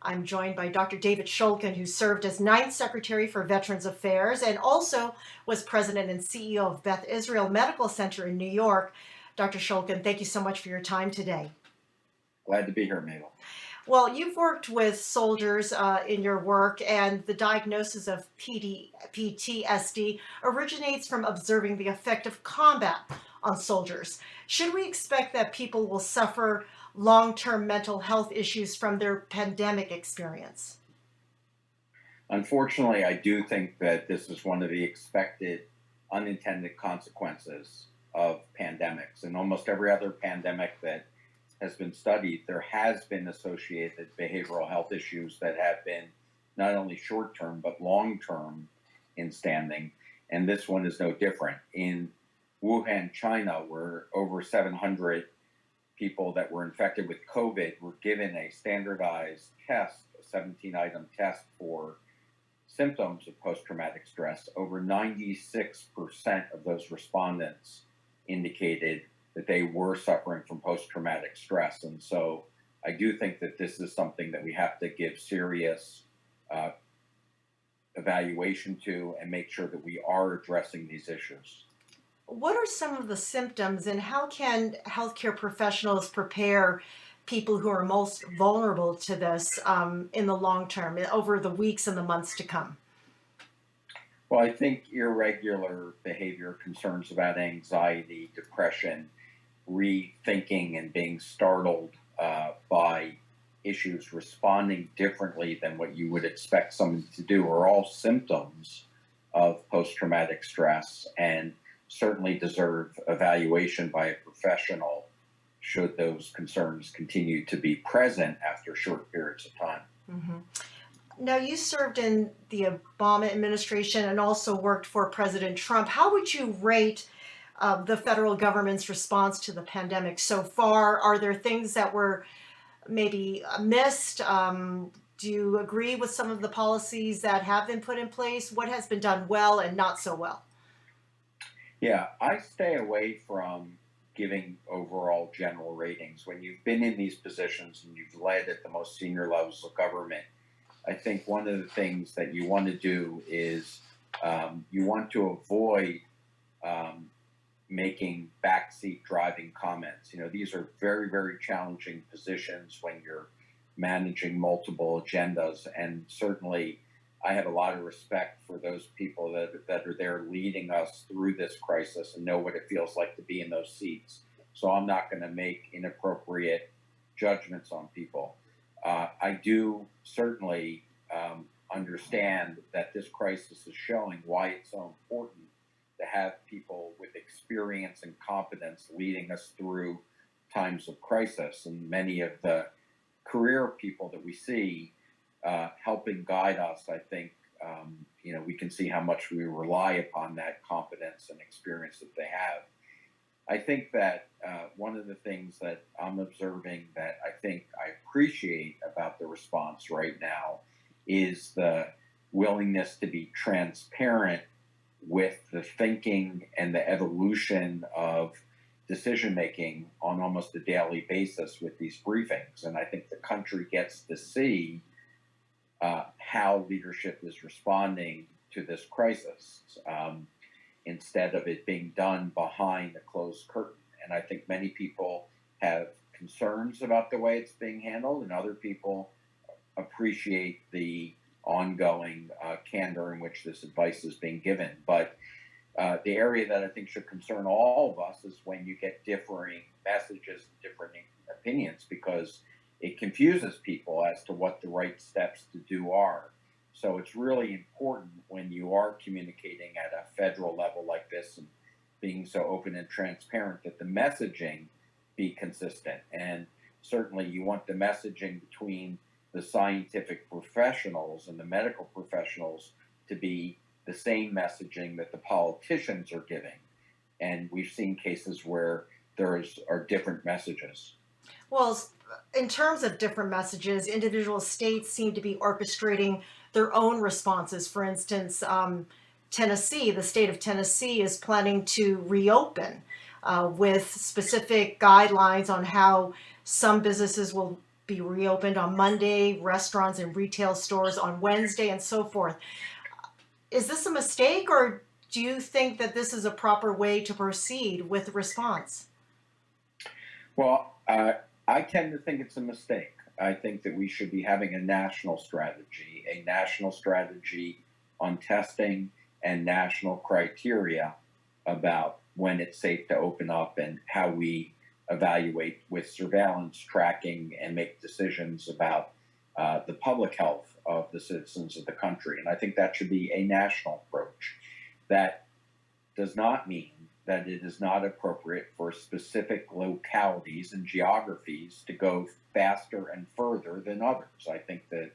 I'm joined by Dr. David Shulkin, who served as Ninth Secretary for Veterans Affairs and also was President and CEO of Beth Israel Medical Center in New York. Dr. Shulkin, thank you so much for your time today. Glad to be here, Mabel. Well, you've worked with soldiers in your work, and the diagnosis of PTSD originates from observing the effect of combat on soldiers. Should we expect that people will suffer long-term mental health issues from their pandemic experience? Unfortunately, I do think that this is one of the expected unintended consequences of pandemics. And almost every other pandemic that has been studied, there has been associated behavioral health issues that have been not only short term, but long term in standing. And this one is no different. In Wuhan, China, where over 700 people that were infected with COVID were given a standardized test, a 17-item test for symptoms of post-traumatic stress, over 96% of those respondents indicated that they were suffering from post-traumatic stress. And so I do think that this is something that we have to give serious evaluation to and make sure that we are addressing these issues. What are some of the symptoms, and how can healthcare professionals prepare people who are most vulnerable to this in the long term, over the weeks and the months to come? Well, I think irregular behavior, concerns about anxiety, depression, rethinking and being startled by issues, responding differently than what you would expect someone to do, are all symptoms of post traumatic stress and certainly deserve evaluation by a professional should those concerns continue to be present after short periods of time. Mm-hmm. Now, you served in the Obama administration and also worked for President Trump. How would you rate the federal government's response to the pandemic so far? Are there things that were maybe missed? Do you agree with some of the policies that have been put in place? What has been done well and not so well? Yeah, I stay away from giving overall general ratings. When you've been in these positions and you've led at the most senior levels of government, I think one of the things that you want to do is you want to avoid making backseat driving comments. You know, these are very, very challenging positions when you're managing multiple agendas. And certainly, I have a lot of respect for those people that are there leading us through this crisis and know what it feels like to be in those seats. So I'm not going to make inappropriate judgments on people. I do certainly understand that this crisis is showing why it's so important to have people with experience and competence leading us through times of crisis. And many of the career people that we see helping guide us, I think, we can see how much we rely upon that competence and experience that they have. I think that one of the things that I'm observing that I think I appreciate about the response right now is the willingness to be transparent with the thinking and the evolution of decision making on almost a daily basis with these briefings. And I think the country gets to see how leadership is responding to this crisis instead of it being done behind a closed curtain. And I think many people have concerns about the way it's being handled, and other people appreciate the ongoing candor in which this advice is being given. But the area that I think should concern all of us is when you get differing messages and differing opinions, because it confuses people as to what the right steps to do are. So it's really important when you are communicating at a federal level like this and being so open and transparent that the messaging be consistent. And certainly you want the messaging between the scientific professionals and the medical professionals to be the same messaging that the politicians are giving. And we've seen cases where are different messages. Well, in terms of different messages, individual states seem to be orchestrating their own responses. For instance, Tennessee, the state of Tennessee, is planning to reopen with specific guidelines on how some businesses will be reopened on Monday, restaurants and retail stores on Wednesday, and so forth. Is this a mistake, or do you think that this is a proper way to proceed with the response? Well, I tend to think it's a mistake. I think that we should be having a national strategy on testing and national criteria about when it's safe to open up and how we evaluate with surveillance, tracking, and make decisions about the public health of the citizens of the country. And I think that should be a national approach. That does not mean that it is not appropriate for specific localities and geographies to go faster and further than others. I think that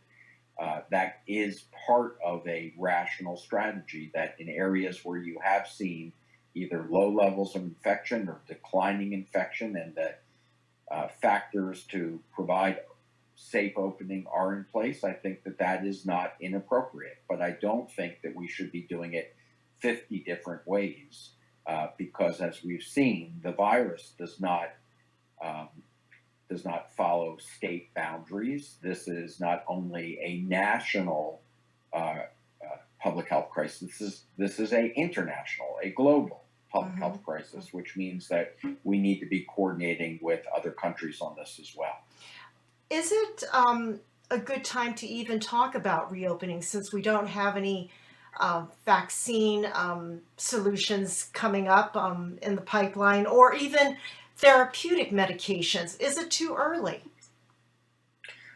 that is part of a rational strategy, that in areas where you have seen either low levels of infection or declining infection and that factors to provide safe opening are in place, I think that that is not inappropriate. But I don't think that we should be doing it 50 different ways. Because, as we've seen, the virus does not follow state boundaries. This is not only a national public health crisis. This is a international, a global public health crisis, which means that we need to be coordinating with other countries on this as well. Is it a good time to even talk about reopening, since we don't have any vaccine solutions coming up in the pipeline, or even therapeutic medications? Is it too early?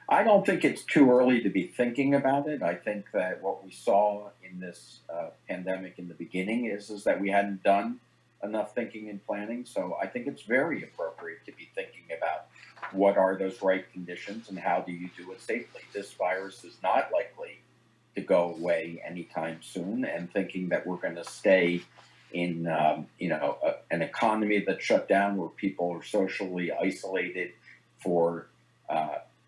I don't think it's too early to be thinking about it. I think that what we saw in this pandemic in the beginning is that we hadn't done enough thinking and planning. So I think it's very appropriate to be thinking about what are those right conditions and how do you do it safely. This virus is not likely to go away anytime soon, and thinking that we're going to stay in an economy that's shut down where people are socially isolated for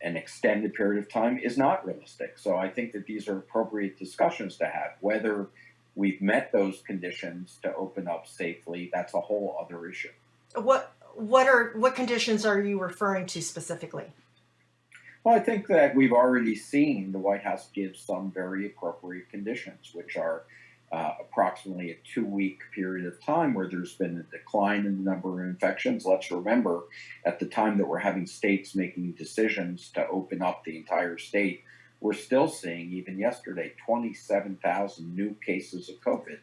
an extended period of time is not realistic. So I think that these are appropriate discussions to have. Whether we've met those conditions to open up safely, that's a whole other issue. What conditions are you referring to specifically? Well, I think that we've already seen the White House give some very appropriate conditions, which are approximately a 2-week period of time where there's been a decline in the number of infections. Let's remember, at the time that we're having states making decisions to open up the entire state, we're still seeing, even yesterday, 27,000 new cases of COVID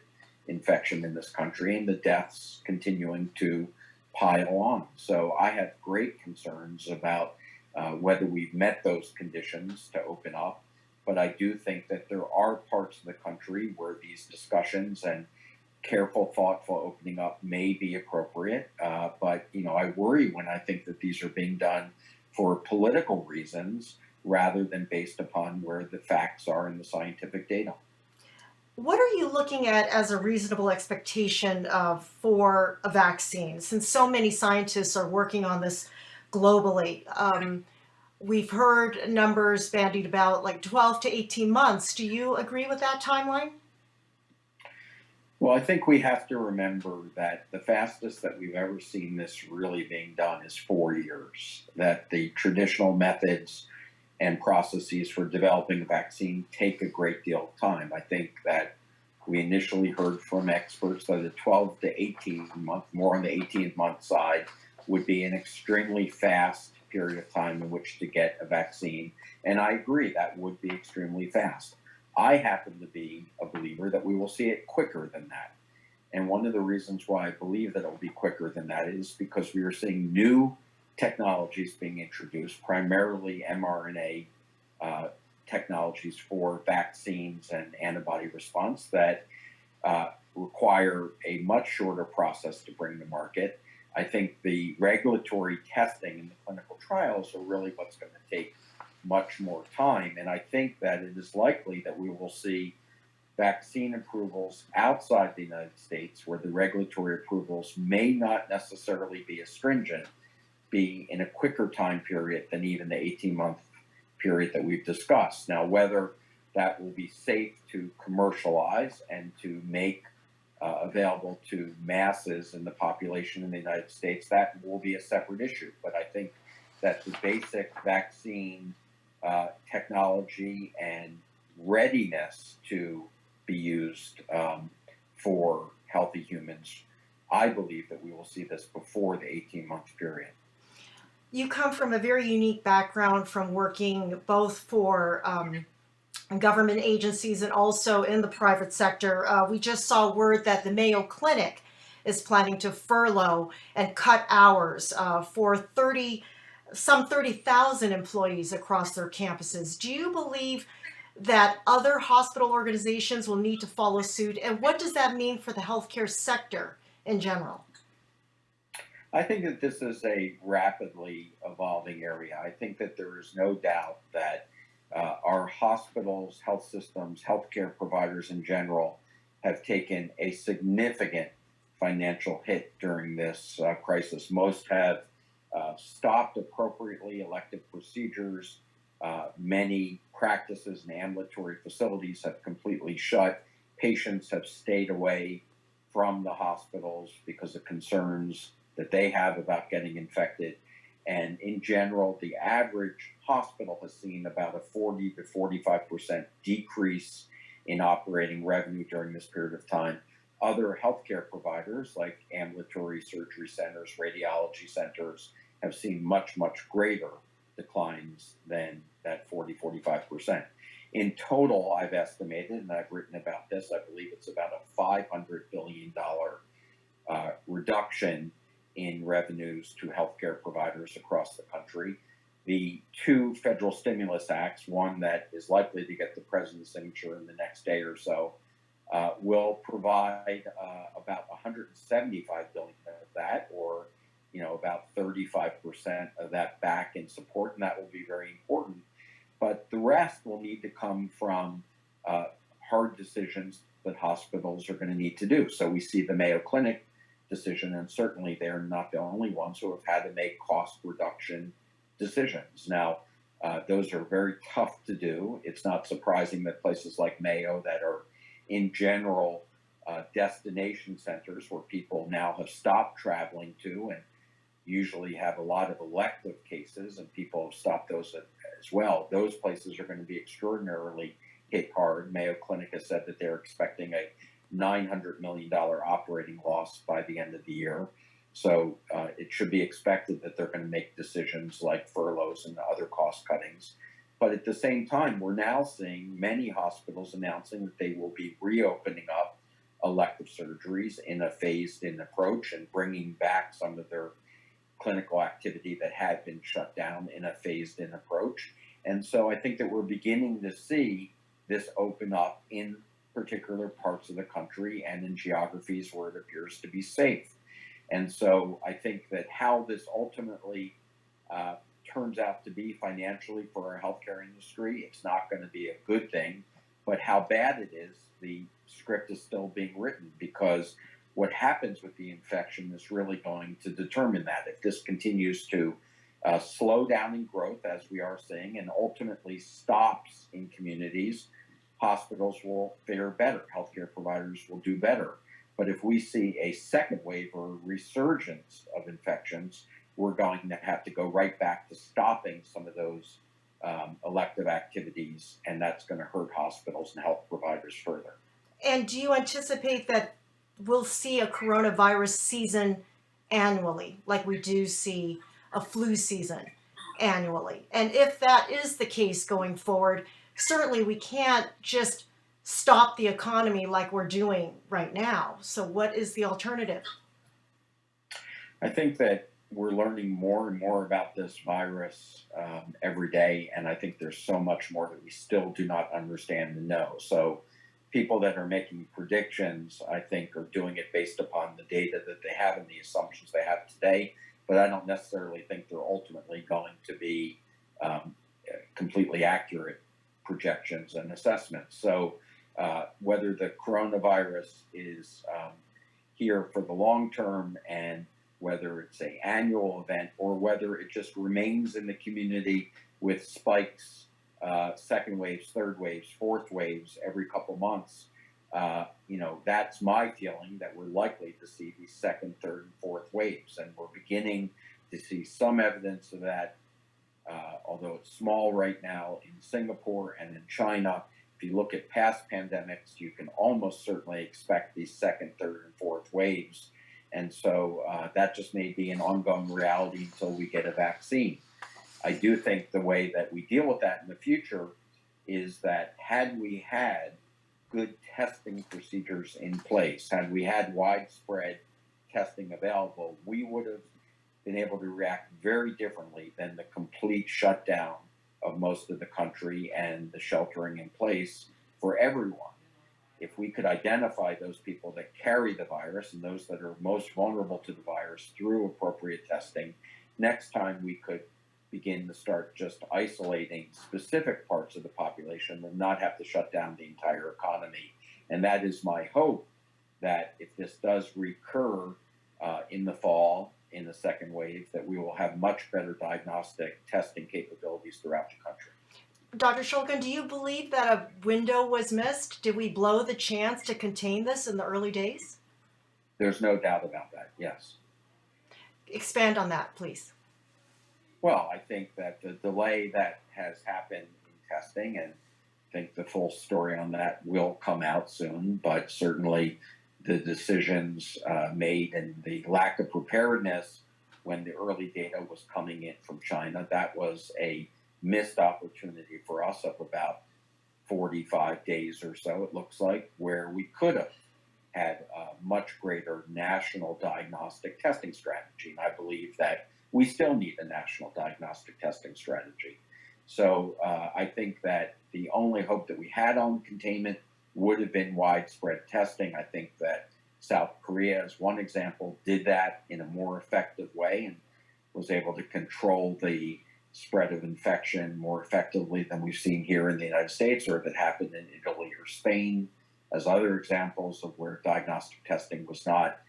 infection in this country, and the deaths continuing to pile on. So I have great concerns about whether we've met those conditions to open up. But I do think that there are parts of the country where these discussions and careful, thoughtful opening up may be appropriate. But I worry when I think that these are being done for political reasons rather than based upon where the facts are in the scientific data. What are you looking at as a reasonable expectation for a vaccine, since so many scientists are working on this globally? We've heard numbers bandied about like 12 to 18 months. Do you agree with that timeline? Well, I think we have to remember that the fastest that we've ever seen this really being done is 4 years, that the traditional methods and processes for developing a vaccine take a great deal of time. I think that we initially heard from experts that a 12 to 18 month, more on the 18-month side, would be an extremely fast period of time in which to get a vaccine. And I agree, that would be extremely fast. I happen to be a believer that we will see it quicker than that. And one of the reasons why I believe that it will be quicker than that is because we are seeing new technologies being introduced, primarily mRNA technologies for vaccines and antibody response that require a much shorter process to bring to market. I think the regulatory testing and the clinical trials are really what's going to take much more time. And I think that it is likely that we will see vaccine approvals outside the United States, where the regulatory approvals may not necessarily be as stringent, be in a quicker time period than even the 18-month period that we've discussed. Now, whether that will be safe to commercialize and to make available to masses in the population in the United States, that will be a separate issue. But I think that the basic vaccine technology and readiness to be used for healthy humans, I believe that we will see this before the 18-month period. You come from a very unique background from working both for government agencies and also in the private sector. We just saw word that the Mayo Clinic is planning to furlough and cut hours for some 30,000 employees across their campuses. Do you believe that other hospital organizations will need to follow suit? And what does that mean for the healthcare sector in general? I think that this is a rapidly evolving area. I think that there is no doubt that our hospitals, health systems, healthcare providers in general have taken a significant financial hit during this crisis. Most have stopped appropriately elective procedures. Many practices and ambulatory facilities have completely shut. Patients have stayed away from the hospitals because of concerns that they have about getting infected. And in general, the average hospital has seen about a 40 to 45% decrease in operating revenue during this period of time. Other healthcare providers like ambulatory surgery centers, radiology centers have seen much, much greater declines than that 40, 45%. In total, I've estimated, and I've written about this, I believe it's about a $500 billion reduction in revenues to healthcare providers across the country. The two federal stimulus acts, one that is likely to get the president's signature in the next day or so, will provide about 175 billion of that, or about 35% of that back in support, and that will be very important. But the rest will need to come from hard decisions that hospitals are going to need to do. So we see the Mayo Clinic decision, and certainly they're not the only ones who have had to make cost reduction decisions. Now, those are very tough to do. It's not surprising that places like Mayo, that are in general destination centers where people now have stopped traveling to and usually have a lot of elective cases, and people have stopped those as well. Those places are going to be extraordinarily hit hard. Mayo Clinic has said that they're expecting a $900 million operating loss by the end of the year. So it should be expected that they're going to make decisions like furloughs and other cost cuttings. But at the same time, we're now seeing many hospitals announcing that they will be reopening up elective surgeries in a phased-in approach and bringing back some of their clinical activity that had been shut down in a phased-in approach. And so I think that we're beginning to see this open up in particular parts of the country and in geographies where it appears to be safe. And so I think that how this ultimately turns out to be financially for our healthcare industry, it's not going to be a good thing. But how bad it is, the script is still being written, because what happens with the infection is really going to determine that. If this continues to slow down in growth, as we are seeing, and ultimately stops in communities, hospitals will fare better, healthcare providers will do better. But if we see a second wave or resurgence of infections, we're going to have to go right back to stopping some of those elective activities, and that's going to hurt hospitals and health providers further. And do you anticipate that we'll see a coronavirus season annually, like we do see a flu season annually? And if that is the case going forward, certainly we can't just stop the economy like we're doing right now. So what is the alternative? I think that we're learning more and more about this virus every day, and I think there's so much more that we still do not understand and know. So people that are making predictions, I think, are doing it based upon the data that they have and the assumptions they have today, but I don't necessarily think they're ultimately going to be completely accurate projections and assessments. So whether the coronavirus is here for the long term, and whether it's an annual event, or whether it just remains in the community with spikes, second waves, third waves, fourth waves every couple months, that's my feeling, that we're likely to see these second, third, and fourth waves. And we're beginning to see some evidence of that although it's small right now in Singapore and in China. If you look at past pandemics, you can almost certainly expect these second, third, and fourth waves. And so that just may be an ongoing reality until we get a vaccine. I do think the way that we deal with that in the future is that had we had good testing procedures in place, had we had widespread testing available, we would have been able to react very differently than the complete shutdown of most of the country and the sheltering in place for everyone. If we could identify those people that carry the virus and those that are most vulnerable to the virus through appropriate testing, next time we could begin to start just isolating specific parts of the population and not have to shut down the entire economy. And that is my hope, that if this does recur in the fall, in the second wave, that we will have much better diagnostic testing capabilities throughout the country. Dr. Shulkin, do you believe that a window was missed? Did we blow the chance to contain this in the early days? There's no doubt about that, yes. Expand on that, please. Well, I think that the delay that has happened in testing, and I think the full story on that will come out soon, but certainly the decisions made and the lack of preparedness when the early data was coming in from China, that was a missed opportunity for us of about 45 days or so, it looks like, where we could have had a much greater national diagnostic testing strategy. And I believe that we still need a national diagnostic testing strategy. So I think that the only hope that we had on containment would have been widespread testing. I think that South Korea, as one example, did that in a more effective way and was able to control the spread of infection more effectively than we've seen here in the United States, or that happened in Italy or Spain as other examples of where diagnostic testing was not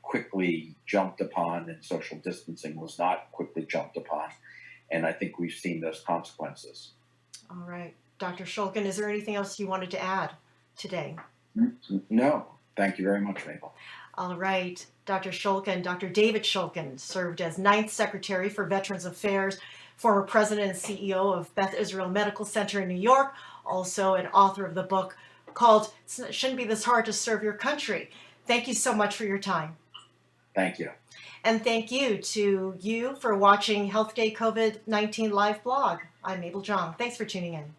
quickly jumped upon and social distancing was not quickly jumped upon. And I think we've seen those consequences. All right. Dr. Shulkin, is there anything else you wanted to add today? No. Thank you very much, Mabel. All right. Dr. Shulkin, Dr. David Shulkin, served as 9th Secretary for Veterans Affairs, former president and CEO of Beth Israel Medical Center in New York, also an author of the book called "It Shouldn't Be This Hard to Serve Your Country." Thank you so much for your time. Thank you. And thank you to you for watching Health Day COVID-19 live blog. I'm Mabel Jong. Thanks for tuning in.